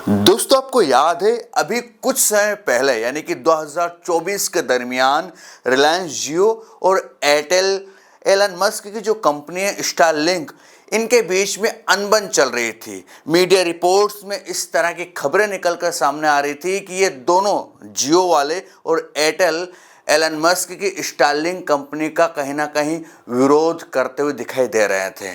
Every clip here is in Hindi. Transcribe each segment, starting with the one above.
दोस्तों, आपको याद है अभी कुछ समय पहले यानी कि 2024 के दरमियान रिलायंस जियो और एयरटेल एलन मस्क की जो कंपनी है स्टारलिंक, इनके बीच में अनबन चल रही थी। मीडिया रिपोर्ट्स में इस तरह की खबरें निकलकर सामने आ रही थी कि ये दोनों जियो वाले और एयरटेल एलन मस्क की स्टारलिंक कंपनी का कहीं ना कहीं विरोध करते हुए दिखाई दे रहे थे।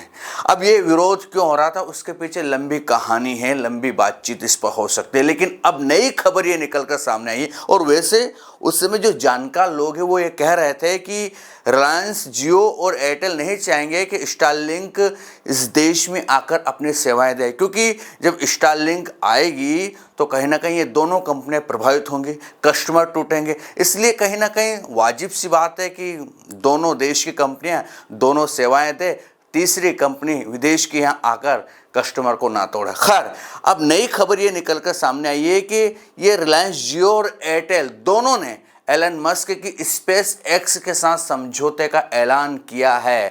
अब ये विरोध क्यों हो रहा था, उसके पीछे लंबी कहानी है, लंबी बातचीत इस पर हो सकती है, लेकिन अब नई खबर ये निकलकर सामने आई। और वैसे उस समय जो जानकार लोग हैं वो ये कह रहे थे कि रिलायंस जियो और एयरटेल नहीं चाहेंगे कि स्टारलिंक इस देश में आकर अपनी सेवाएं दे, क्योंकि जब स्टारलिंक आएगी तो कहीं ना कहीं ये दोनों कंपनियां प्रभावित होंगी, कस्टमर टूटेंगे। इसलिए कहीं ना कहीं वाजिब सी बात है कि दोनों देश की कंपनियां दोनों सेवाएं दे, तीसरी कंपनी विदेश की यहाँ आकर कस्टमर को ना तोड़े। खैर, अब नई खबर ये निकलकर सामने आई है कि ये रिलायंस जियो और एयरटेल दोनों ने एलन मस्क की स्पेस एक्स के साथ समझौते का ऐलान किया है।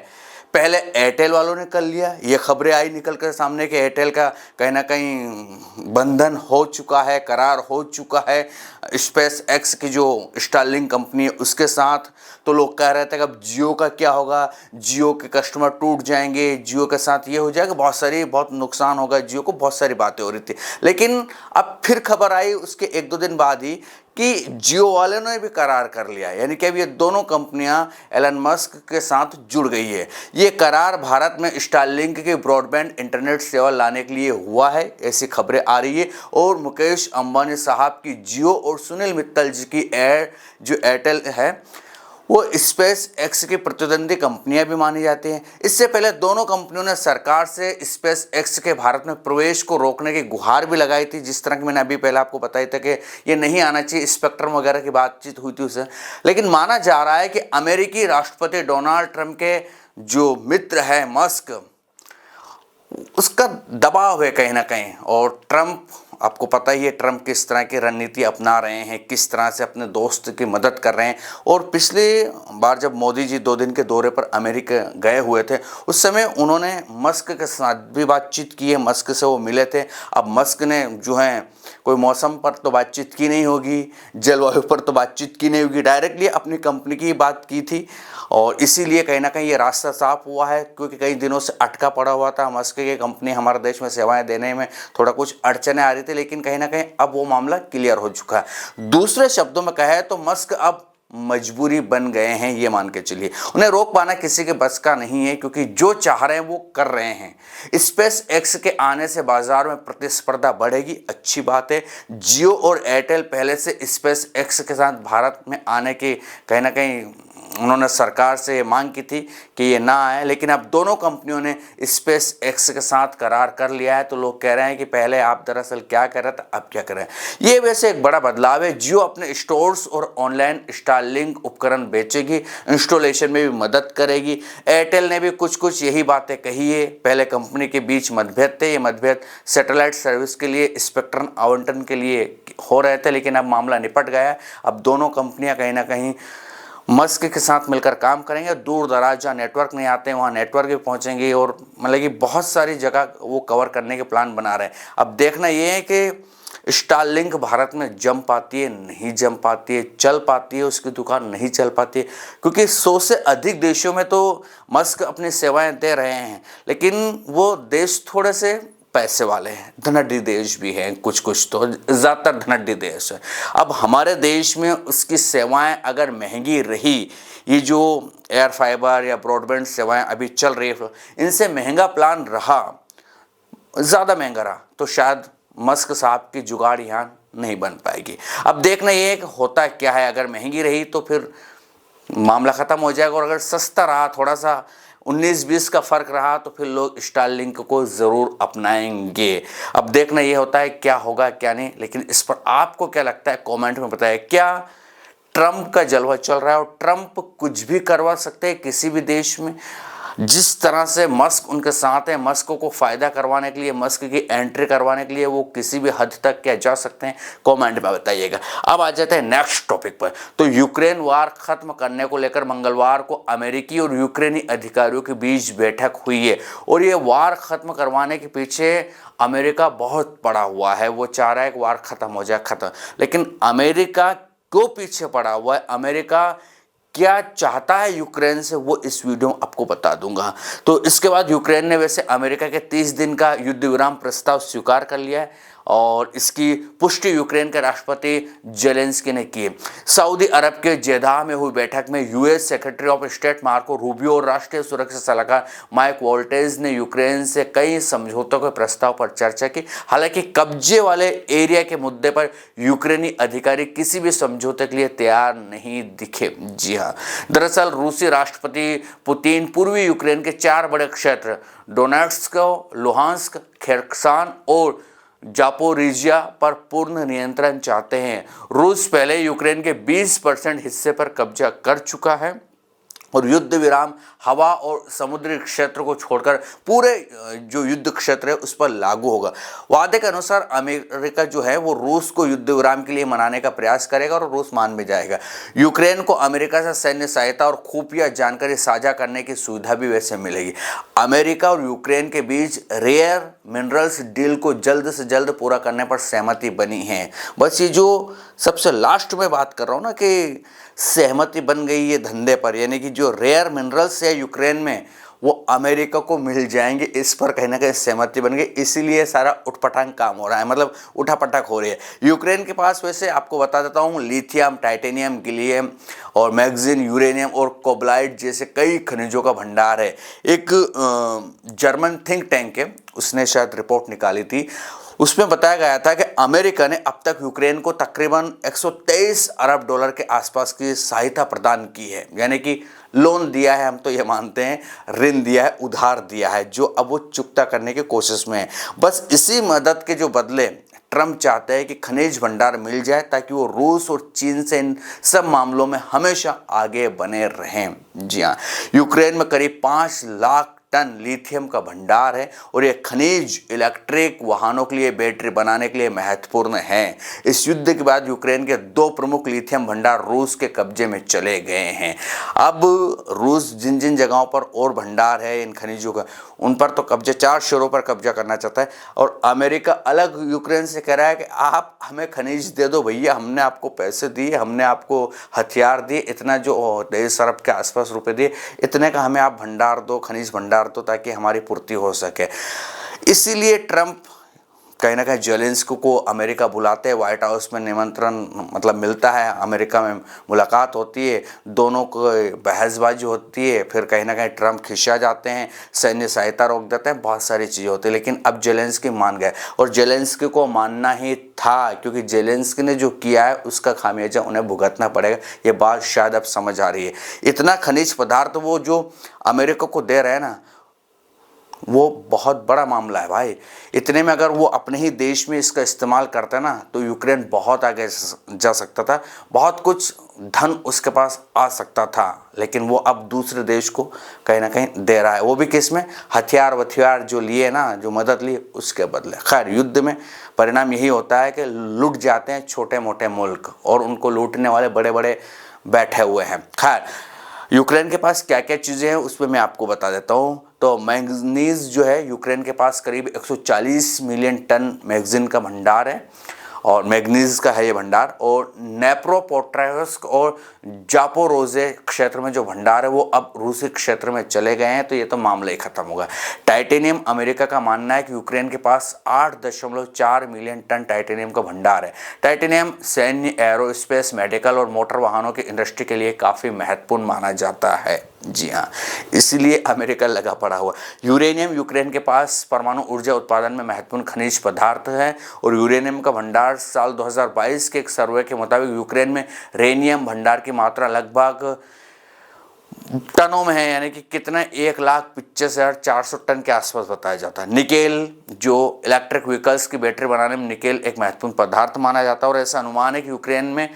पहले एयरटेल वालों ने कर लिया, ये खबरें आई निकल कर सामने कि एयरटेल का कहीं ना कहीं बंधन हो चुका है, करार हो चुका है स्पेस एक्स की जो स्टारलिंक कंपनी है उसके साथ। तो लोग कह रहे थे कि अब जियो का क्या होगा, जियो के कस्टमर टूट जाएंगे, जियो के साथ ये हो जाएगा, बहुत नुकसान होगा जियो को, बहुत सारी बातें हो रही थी। लेकिन अब फिर खबर आई उसके एक दो दिन बाद ही कि जियो वाले ने भी करार कर लिया, यानी कि अब ये दोनों कंपनियां एलन मस्क के साथ जुड़ गई है। ये करार भारत में स्टारलिंक के ब्रॉडबैंड इंटरनेट सेवा लाने के लिए हुआ है, ऐसी खबरें आ रही है। और मुकेश अंबानी साहब की जियो और सुनील मित्तल जी की एयरटेल है, वो स्पेस एक्स की प्रतिद्वंदी कंपनियां भी मानी जाती हैं। इससे पहले दोनों कंपनियों ने सरकार से स्पेस एक्स के भारत में प्रवेश को रोकने की गुहार भी लगाई थी, जिस तरह की मैंने अभी पहले आपको बताया था कि ये नहीं आना चाहिए, स्पेक्ट्रम वगैरह की बातचीत हुई थी उससे। लेकिन माना जा रहा है कि अमेरिकी राष्ट्रपति डोनाल्ड ट्रंप के जो मित्र है मस्क, उसका दबाव है कहीं ना कहीं। और ट्रंप, आपको पता ही है ट्रंप किस तरह की रणनीति अपना रहे हैं, किस तरह से अपने दोस्त की मदद कर रहे हैं। और पिछली बार जब मोदी जी 2 दिन के दौरे पर अमेरिका गए हुए थे, उस समय उन्होंने मस्क के साथ भी बातचीत की है, मस्क से वो मिले थे। अब मस्क ने जो है कोई मौसम पर तो बातचीत की नहीं होगी, जलवायु पर तो बातचीत की नहीं होगी, डायरेक्टली अपनी कंपनी की बात की थी। और इसीलिए कहीं ना कहीं ये रास्ता साफ हुआ है, क्योंकि कई दिनों से अटका पड़ा हुआ था। मस्क की कंपनी हमारे देश में सेवाएं देने में थोड़ा कुछ अड़चने आ रही थी, लेकिन कहीं ना कहीं अब वो मामला क्लियर हो चुका है। दूसरे शब्दों में कहे तो मस्क अब मजबूरी बन गए हैं, ये मान के चलिए। उन्हें रोक पाना किसी के बस का नहीं है, क्योंकि जो चाह रहे हैं वो कर रहे हैं। स्पेस एक्स के आने से बाजार में प्रतिस्पर्धा बढ़ेगी, अच्छी बात है। जियो और एयरटेल पहले से स्पेस एक्स के साथ भारत में आने की कहीं ना कहीं उन्होंने सरकार से मांग की थी कि ये ना आए, लेकिन अब दोनों कंपनियों ने स्पेस एक्स के साथ करार कर लिया है। तो लोग कह रहे हैं कि पहले आप दरअसल क्या कर रहे थे, अब क्या कर रहे हैं। ये वैसे एक बड़ा बदलाव है। जियो अपने स्टोर्स और ऑनलाइन स्टारलिंक उपकरण बेचेगी, इंस्टॉलेशन में भी मदद करेगी। एयरटेल ने भी कुछ यही बातें कही है। पहले कंपनी के बीच मतभेद थे, ये मतभेद सैटेलाइट सर्विस के लिए स्पेक्ट्रम आवंटन के लिए हो रहे थे, लेकिन अब मामला निपट गया है। अब दोनों कंपनियां कहीं ना कहीं मस्क के साथ मिलकर काम करेंगे। दूर दराज जहाँ नेटवर्क नहीं आते हैं वहाँ नेटवर्क भी पहुँचेंगे, और मतलब कि बहुत सारी जगह वो कवर करने के प्लान बना रहे हैं। अब देखना ये है कि स्टारलिंक भारत में जम पाती है, नहीं जम पाती है, चल पाती है, उसकी दुकान नहीं चल पाती है, क्योंकि 100 से अधिक देशों में तो मस्क अपनी सेवाएं दे रहे हैं, लेकिन वो देश थोड़े से पैसे वाले हैं, धनाढ्य देश भी हैं, कुछ तो ज़्यादातर धनाढ्य देश है। अब हमारे देश में उसकी सेवाएं अगर महंगी रही, ये जो एयर फाइबर या ब्रॉडबैंड सेवाएं अभी चल रही है, इनसे महंगा प्लान रहा, ज़्यादा महंगा रहा, तो शायद मस्क साहब की जुगाड़ यहाँ नहीं बन पाएगी। अब देखना ये है कि होता क्या है। अगर महंगी रही तो फिर मामला ख़त्म हो जाएगा, और अगर सस्ता रहा, थोड़ा सा 19-20 का फ़र्क रहा, तो फिर लोग स्टारलिंक को ज़रूर अपनाएंगे। अब देखना ये होता है क्या होगा क्या नहीं। लेकिन इस पर आपको क्या लगता है, कमेंट में बताएं। क्या ट्रंप का जलवा चल रहा है और ट्रंप कुछ भी करवा सकते हैं किसी भी देश में? जिस तरह से मस्क उनके साथ है, मस्क को फायदा करवाने के लिए, मस्क की एंट्री करवाने के लिए वो किसी भी हद तक क्या जा सकते हैं, कमेंट में बताइएगा। अब आ जाते हैं नेक्स्ट टॉपिक पर। तो यूक्रेन वार खत्म करने को लेकर मंगलवार को अमेरिकी और यूक्रेनी अधिकारियों के बीच बैठक हुई है और ये वार खत्म करवाने के पीछे अमेरिका बहुत पड़ा हुआ है। वो चाह रहा है कि वार खत्म हो जाए, खत्म। लेकिन अमेरिका क्यों पीछे पड़ा हुआ है, अमेरिका क्या चाहता है यूक्रेन से, वो इस वीडियो में आपको बता दूंगा। तो इसके बाद यूक्रेन ने वैसे अमेरिका के 30 दिन का युद्ध विराम प्रस्ताव स्वीकार कर लिया है और इसकी पुष्टि यूक्रेन के राष्ट्रपति जेलेंस्की ने की। सऊदी अरब के जेदा में हुई बैठक में US secretary of state Marco Rubio और राष्ट्रीय सुरक्षा सलाहकार माइक वोल्टेज ने यूक्रेन से कई समझौतों के प्रस्ताव पर चर्चा की। हालांकि कब्जे वाले एरिया के मुद्दे पर यूक्रेनी अधिकारी किसी भी समझौते के लिए तैयार नहीं दिखे। जी हाँ, दरअसल रूसी राष्ट्रपति पुतिन पूर्वी यूक्रेन के 4 बड़े क्षेत्र डोनेट्स्क, लुहांस्क, खेर्सन और जापोरिजिया पर पूर्ण नियंत्रण चाहते हैं। रूस पहले यूक्रेन के 20% हिस्से पर कब्जा कर चुका है और युद्ध विराम हवा और समुद्री क्षेत्र को छोड़कर पूरे जो युद्ध क्षेत्र है उस पर लागू होगा। वादे के अनुसार अमेरिका जो है वो रूस को युद्ध विराम के लिए मनाने का प्रयास करेगा और रूस मान भी जाएगा। यूक्रेन को अमेरिका से सैन्य सहायता और खुफिया जानकारी साझा करने की सुविधा भी वैसे मिलेगी। अमेरिका और यूक्रेन के बीच रेयर मिनरल्स डील को जल्द से जल्द पूरा करने पर सहमति बनी है। बस ये जो सबसे लास्ट में बात कर रहा हूँ ना कि सहमति बन गई ये धंधे पर, यानी कि जो रेयर मिनरल्स है यूक्रेन में वो अमेरिका को मिल जाएंगे, इस पर कहीं ना कहीं सहमति बन गई। इसीलिए सारा उठपटांग काम हो रहा है, मतलब उठापटक हो रही है। यूक्रेन के पास वैसे आपको बता देता हूँ लिथियम, टाइटेनियम, गिलियम और मैग्जीन, यूरेनियम और कोबलाइट जैसे कई खनिजों का भंडार है। एक जर्मन थिंक टैंक है, उसने शायद रिपोर्ट निकाली थी, उसमें बताया गया था कि अमेरिका ने अब तक यूक्रेन को तकरीबन 123 अरब डॉलर के आसपास की सहायता प्रदान की है, यानी कि लोन दिया है, हम तो ये मानते हैं ऋण दिया है, उधार दिया है, जो अब वो चुकता करने की कोशिश में है। बस इसी मदद के जो बदले ट्रंप चाहते हैं कि खनिज भंडार मिल जाए ताकि वो रूस और चीन से इन सब मामलों में हमेशा आगे बने रहें। जी हाँ, यूक्रेन में करीब 5 लाख टन लिथियम का भंडार है और ये खनिज इलेक्ट्रिक वाहनों के लिए, बैटरी बनाने के लिए महत्वपूर्ण है। इस युद्ध के बाद यूक्रेन के 2 प्रमुख लिथियम भंडार रूस के कब्जे में चले गए हैं। अब रूस जिन जिन जगहों पर और भंडार है इन खनिजों का, उन पर तो कब्जा, 4 शहरों पर कब्जा करना चाहता है और अमेरिका अलग यूक्रेन से कह रहा है कि आप हमें खनिज दे दो भैया, हमने आपको पैसे दिए, हमने आपको हथियार दिए, इतना जो 23 अरब के आसपास रुपए दिए, इतने का हमें आप भंडार दो, खनिज भंडार तो, ताकि हमारी पूर्ति हो सके। इसीलिए ट्रंप कहीं ना कहीं जेलेंस्की को अमेरिका बुलाते हैं, व्हाइट हाउस में निमंत्रण मतलब मिलता है, अमेरिका में मुलाकात होती है, दोनों को बहसबाजी होती है, फिर कहीं ना कहीं ट्रंप खिंचा जाते हैं, सैन्य सहायता रोक देते हैं, बहुत सारी चीज़ें होती है। लेकिन अब जेलेंस्की मान गए और जेलेंस्की को मानना ही था, क्योंकि जेलेंस्की ने जो किया है उसका खामियाजा उन्हें भुगतना पड़ेगा। ये बात शायद अब समझ आ रही है। इतना खनिज पदार्थ वो जो अमेरिका को दे रहे हैं ना, वो बहुत बड़ा मामला है भाई। इतने में अगर वो अपने ही देश में इसका इस्तेमाल करता ना तो यूक्रेन बहुत आगे जा सकता था, बहुत कुछ धन उसके पास आ सकता था। लेकिन वो अब दूसरे देश को कहीं ना कहीं दे रहा है, वो भी किस में, हथियार वथियार जो लिए ना, जो मदद ली उसके बदले। खैर, युद्ध में परिणाम यही होता है कि लूट जाते हैं छोटे मोटे मुल्क और उनको लूटने वाले बड़े बड़े बैठे हुए हैं। खैर, यूक्रेन के पास क्या क्या चीज़ें हैं उसमें मैं आपको बता देता हूँ। तो मैंगनीज जो है, यूक्रेन के पास करीब 140 मिलियन टन मैगजीन का भंडार है और मैग्नीज का है ये भंडार। और नेप्रोपोट्रायस्क और जापोरोजे क्षेत्र में जो भंडार है वो अब रूसी क्षेत्र में चले गए हैं, तो ये तो मामला ही खत्म होगा। टाइटेनियम, अमेरिका का मानना है कि यूक्रेन के पास 8.4 मिलियन टन टाइटेनियम का भंडार है। टाइटेनियम सैन्य, एरोस्पेस, मेडिकल और मोटर वाहनों की इंडस्ट्री के लिए काफ़ी महत्वपूर्ण माना जाता है। जी हाँ, इसलिए अमेरिका लगा पड़ा हुआ। यूरेनियम, यूक्रेन के पास परमाणु ऊर्जा उत्पादन में महत्वपूर्ण खनिज पदार्थ है और यूरेनियम का भंडार साल 2022 के एक सर्वे के मुताबिक यूक्रेन में रेनियम भंडार की मात्रा लगभग टनों में है, यानी कि कितना, 1,25,400 टन के आसपास बताया जाता है। निकेल, जो इलेक्ट्रिक व्हीकल्स की बैटरी बनाने में निकेल एक महत्वपूर्ण पदार्थ माना जाता है और ऐसा अनुमान है कि यूक्रेन में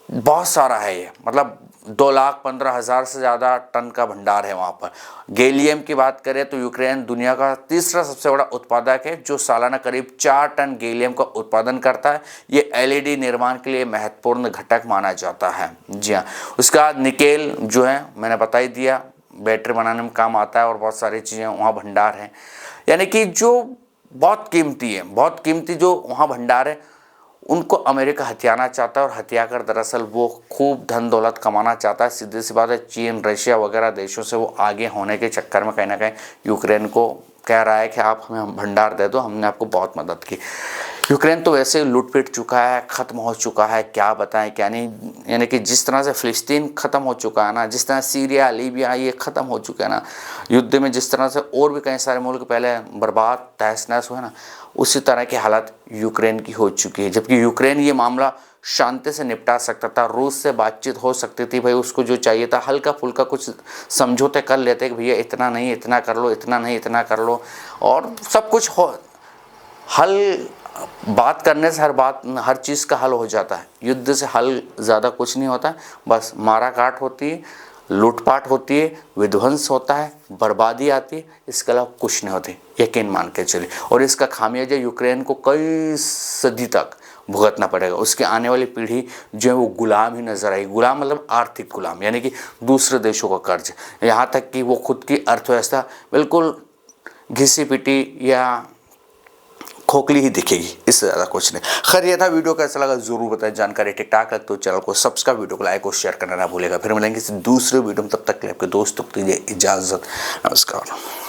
बहुत सारा है ये, मतलब 2,15,000 से ज़्यादा टन का भंडार है वहाँ पर। गैलियम की बात करें तो यूक्रेन दुनिया का तीसरा सबसे बड़ा उत्पादक है, जो सालाना करीब 4 टन गैलियम का उत्पादन करता है। ये एलईडी निर्माण के लिए महत्वपूर्ण घटक माना जाता है। जी हाँ, उसके बाद निकेल जो है मैंने बता ही दिया, बैटरी बनाने में काम आता है और बहुत सारी चीज़ें वहाँ भंडार हैं, यानी कि जो बहुत कीमती है, बहुत कीमती जो वहाँ भंडार है, उनको अमेरिका हथियाना चाहता है और हथिया कर दरअसल वो खूब धन दौलत कमाना चाहता है। सीधी सी बात है, चीन, रशिया वगैरह देशों से वो आगे होने के चक्कर में कहीं ना कहीं यूक्रेन को कह रहा है कि आप हमें भंडार दे दो, हमने आपको बहुत मदद की। यूक्रेन तो वैसे लूट पिट चुका है, ख़त्म हो चुका है, क्या बताएं क्या नहीं, यानी कि जिस तरह से फ़िलिस्तीन ख़त्म हो चुका है ना, जिस तरह सीरिया, लीबिया ये ख़त्म हो चुके हैं ना युद्ध में, जिस तरह से और भी कई सारे मुल्क पहले बर्बाद तहस नहस हुए ना, उसी तरह की हालत यूक्रेन की हो चुकी है। जबकि यूक्रेन ये मामला शांति से निपटा सकता था, रूस से बातचीत हो सकती थी, भाई उसको जो चाहिए था हल्का फुल्का कुछ समझौते कर लेते कि भैया इतना नहीं इतना कर लो, इतना नहीं इतना कर लो, और सब कुछ हो हल, बात करने से हर चीज़ का हल हो जाता है। युद्ध से हल ज़्यादा कुछ नहीं होता, बस मारा काट होती है, लूटपाट होती है, विध्वंस होता है, बर्बादी आती है, इसके अलावा कुछ नहीं होती, यकीन मान के चलिए। और इसका खामियाजा यूक्रेन को कई सदी तक भुगतना पड़ेगा। उसके आने वाली पीढ़ी जो है वो गुलाम ही नजर आएगी। गुलाम मतलब आर्थिक गुलाम, यानी कि दूसरे देशों का कर्ज, यहाँ तक कि वो खुद की अर्थव्यवस्था बिल्कुल घिसी पिटी या खोखली ही दिखेगी, इससे ज़्यादा कुछ नहीं। खैर ये था, वीडियो कैसा लगा जरूर बताएं। जानकारी ठीक ठाक लगे तो चैनल को सब्सक्राइब, वीडियो को लाइक और शेयर करना ना भूलेगा। फिर मिलेंगे दूसरे वीडियो में, तब तक के लिए आपके दोस्तों को दीजिए इजाज़त। नमस्कार।